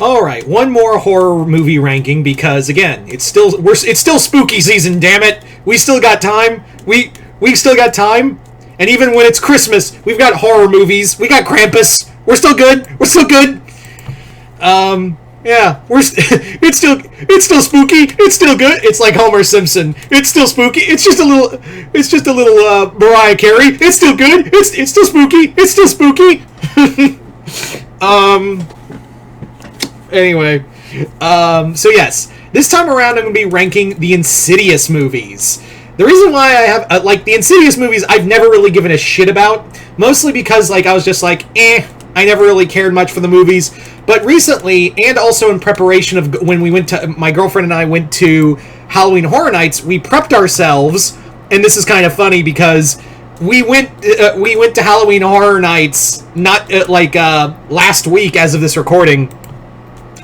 All right, one more horror movie ranking because again, it's still spooky season. Damn it, we still got time. We still got time, and even when it's Christmas, we've got horror movies. We got Krampus. We're still good. We're still good. Yeah, it's still spooky. It's still good. It's like Homer Simpson. It's still spooky. It's just a little Mariah Carey. It's still good. It's still spooky. It's still spooky. Anyway, so yes, this time around I'm going to be ranking the Insidious movies. The reason why I have, the Insidious movies I've never really given a shit about, mostly because, I was just I never really cared much for the movies. But recently, and also in preparation of when my girlfriend and I went to Halloween Horror Nights, we prepped ourselves, and this is kind of funny because we went to Halloween Horror Nights, not, last week as of this recording.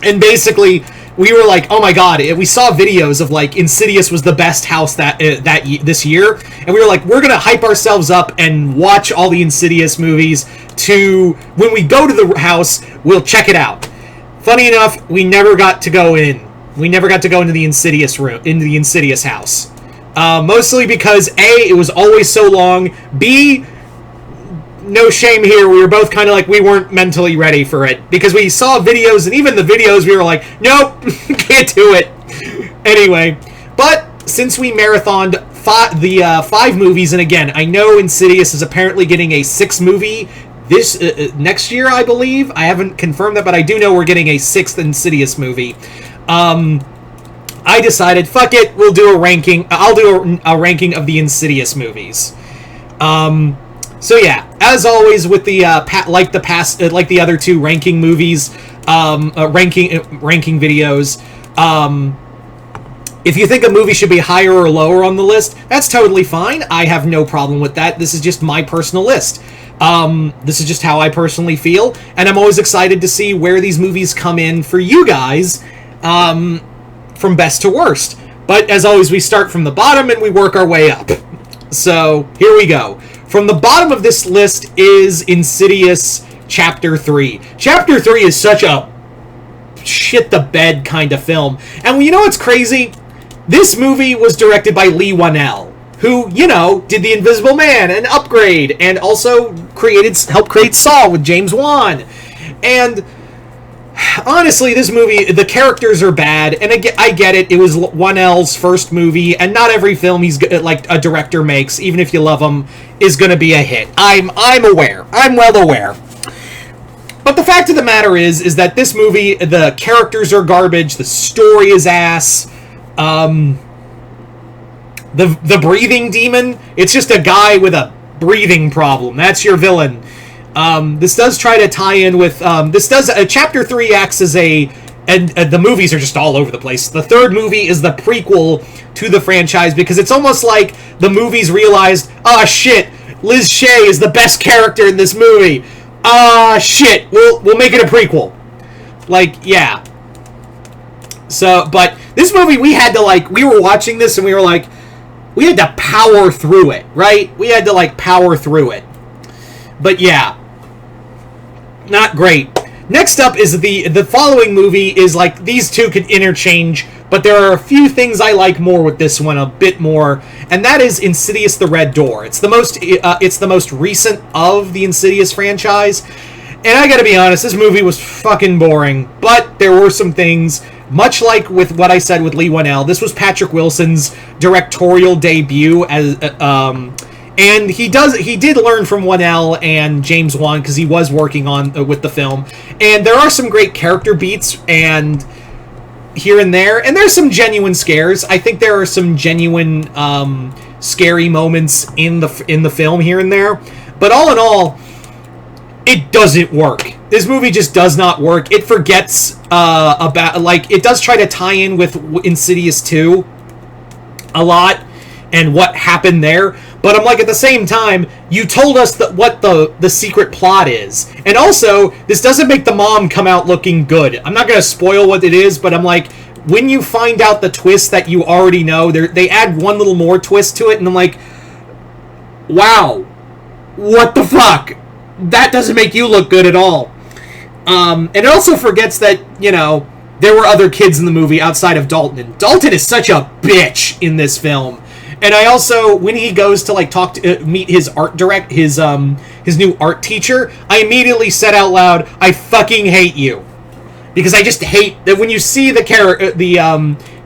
And basically, we were like, oh my god, we saw videos of, Insidious was the best house this year. And we were like, we're going to hype ourselves up and watch all the Insidious movies to, when we go to the house, we'll check it out. Funny enough, we never got to go in. We never got to go into the Insidious room, into the Insidious house. Mostly because, A, it was always so long, B, no shame here, we were both kind of like, we weren't mentally ready for it. Because we saw videos, and even the videos, we were like, nope, can't do it. Anyway, but since we marathoned five movies, and again, I know Insidious is apparently getting a 6th movie this next year, I believe. I haven't confirmed that, but I do know we're getting a 6th Insidious movie. I decided, fuck it, we'll do a ranking. I'll do a ranking of the Insidious movies. So yeah, as always with the like the other two ranking movies, ranking videos. If you think a movie should be higher or lower on the list, that's totally fine. I have no problem with that. This is just my personal list. This is just how I personally feel, and I'm always excited to see where these movies come in for you guys, from best to worst. But as always, we start from the bottom and we work our way up. So here we go. From the bottom of this list is Insidious Chapter 3. Chapter 3 is such a shit-the-bed kind of film. And you know what's crazy? This movie was directed by Leigh Whannell, who, did The Invisible Man and Upgrade, and also helped create Saw with James Wan. And honestly, this movie, the characters are bad, and I get it. It was Whannell's first movie, and not every film a director makes, even if you love him, is going to be a hit. I'm aware. I'm well aware. But the fact of the matter is that this movie, the characters are garbage, the story is ass. The breathing demon, it's just a guy with a breathing problem. That's your villain. This does try to tie in with, Chapter 3 acts as and the movies are just all over the place. The third movie is the prequel to the franchise because it's almost like the movies realized, shit, Liz Shay is the best character in this movie. Shit, we'll make it a prequel. Yeah. So, but this movie, we had to, we were watching this and we were like, we had to power through it, right? We had to, power through it. But yeah, not great. Next up is the following movie is these two could interchange, but there are a few things I like more with this one, a bit more, and that is Insidious: The Red Door. It's the most recent of the Insidious franchise, and I gotta be honest, this movie was fucking boring, but there were some things, much like with what I said with Leigh Whannell. This was Patrick Wilson's directorial debut as and he did learn from Whannell and James Wan because he was working on with the film. And there are some great character beats and here and there, and there's some genuine scares. I think there are some genuine scary moments in the film here and there. But all in all, it doesn't work. This movie just does not work. It forgets about it does try to tie in with Insidious 2 a lot and what happened there. But I'm at the same time, you told us what the secret plot is. And also, this doesn't make the mom come out looking good. I'm not going to spoil what it is, but I'm when you find out the twist that you already know, they add one little more twist to it, and I'm wow, what the fuck? That doesn't make you look good at all. And it also forgets that, you know, there were other kids in the movie outside of Dalton. And Dalton is such a bitch in this film. And I also, when he goes to like meet his his new art teacher, I immediately said out loud, "I fucking hate you," because I just hate that when you see the character,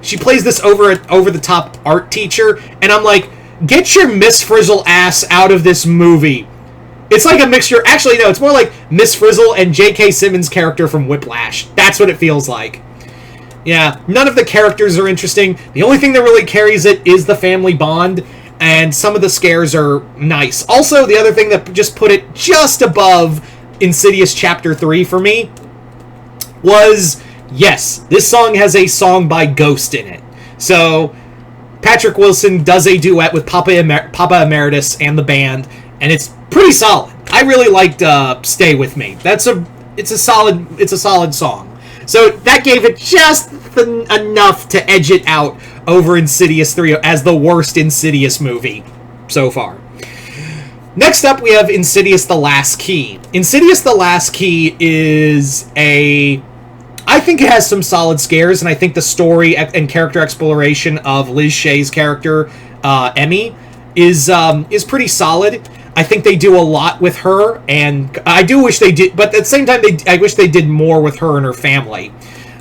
she plays this over the top art teacher, and I'm like, get your Miss Frizzle ass out of this movie. It's like a mixture. Actually, no, it's more like Miss Frizzle and J.K. Simmons' character from Whiplash. That's what it feels like. Yeah, none of the characters are interesting. The only thing that really carries it is the family bond, and some of the scares are nice. Also, the other thing that just put it just above Insidious Chapter 3 for me was, yes, this song has a song by Ghost in it. So, Patrick Wilson does a duet with Papa Emeritus and the band, and it's pretty solid. I really liked "Stay With Me." It's a solid song. So that gave it just enough to edge it out over Insidious 3 as the worst Insidious movie so far. Next up, we have Insidious: The Last Key. Insidious: The Last Key is I think it has some solid scares, and I think the story and character exploration of Liz Shaye's character, Emmy, is pretty solid. I think they do a lot with her, and I do wish they did, but at the same time, I wish they did more with her and her family.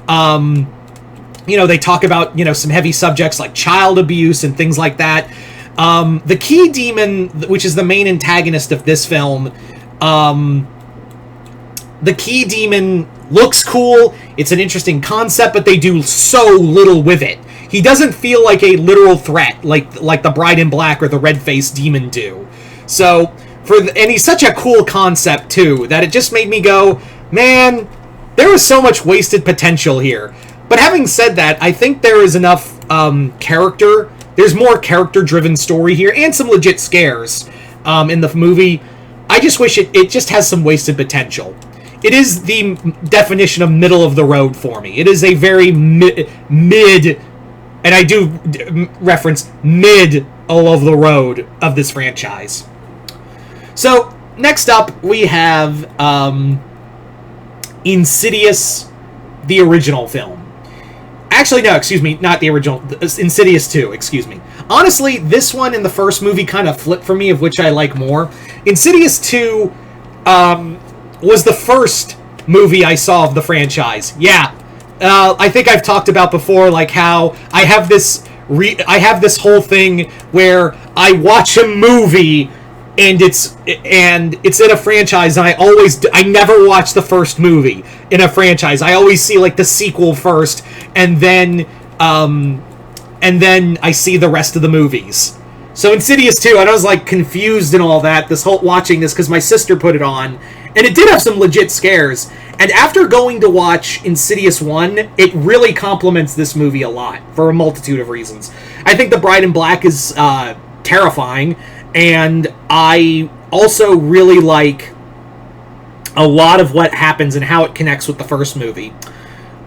You know, they talk about, you know, some heavy subjects like child abuse and things like that. The key demon, which is the main antagonist of this film, the key demon looks cool. It's an interesting concept, but they do so little with it. He doesn't feel like a literal threat like the Bride in Black or the red-faced demon do. So, and he's such a cool concept, too, that it just made me go, man, there was so much wasted potential here. But having said that, I think there is enough character. There's more character-driven story here, and some legit scares in the movie. I just wish it just has some wasted potential. It is the definition of middle of the road for me. It is a very mid, and I do reference middle of the road of this franchise. So, next up, we have Insidious, the original film. Actually, no, excuse me, not the original. Insidious 2, excuse me. Honestly, this one and the first movie kind of flipped for me, of which I like more. Insidious 2 was the first movie I saw of the franchise. Yeah, I think I've talked about before, like how I have this whole thing where I watch a movie and it's in a franchise, and I never watch the first movie in a franchise. I always see like the sequel first, and then I see the rest of the movies. So Insidious 2, I was like confused and all that, watching this because my sister put it on, and it did have some legit scares. And after going to watch Insidious 1, it really complements this movie a lot for a multitude of reasons. I think The Bride in Black is terrifying, and I also really like a lot of what happens and how it connects with the first movie.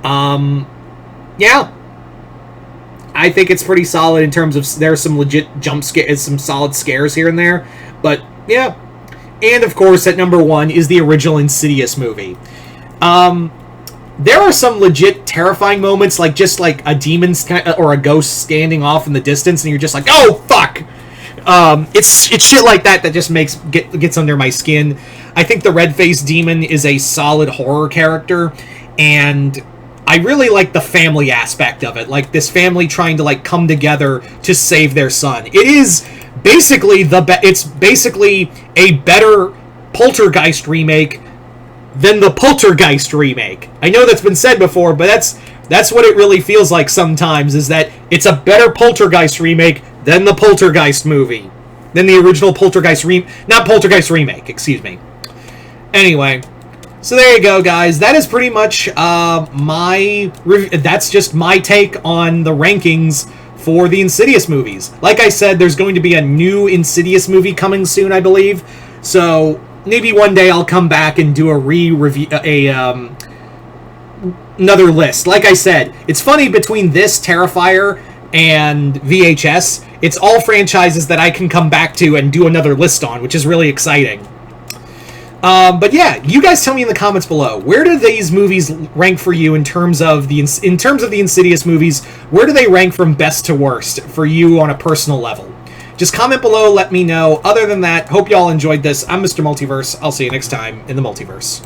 Yeah. I think it's pretty solid in terms of there's some legit jump scares, some solid scares here and there. But, yeah. And, of course, at number 1 is the original Insidious movie. There are some legit terrifying moments, like just like a demon or a ghost standing off in the distance, and you're just like, oh, fuck! It's shit like that just gets under my skin. I think the red-faced demon is a solid horror character, and I really like the family aspect of it. Like, this family trying to, like, come together to save their son. It is basically it's basically a better Poltergeist remake than the Poltergeist remake. I know that's been said before, but that's what it really feels like sometimes, is that it's a better Poltergeist remake than the Poltergeist movie. Than the original Poltergeist not Poltergeist remake, excuse me. Anyway, so there you go, guys. That is pretty much that's just my take on the rankings for the Insidious movies. Like I said, there's going to be a new Insidious movie coming soon, I believe. So maybe one day I'll come back and do another list. Like I said, it's funny, between this, Terrifier, and VHS, it's all franchises that I can come back to and do another list on, which is really exciting. But yeah, you guys tell me in the comments below, where do these movies rank for you in terms of the Insidious movies? Where do they rank from best to worst for you on a personal level? Just comment below, let me know. Other than that, hope y'all enjoyed this. I'm Mr. Multiverse. I'll see you next time in the multiverse.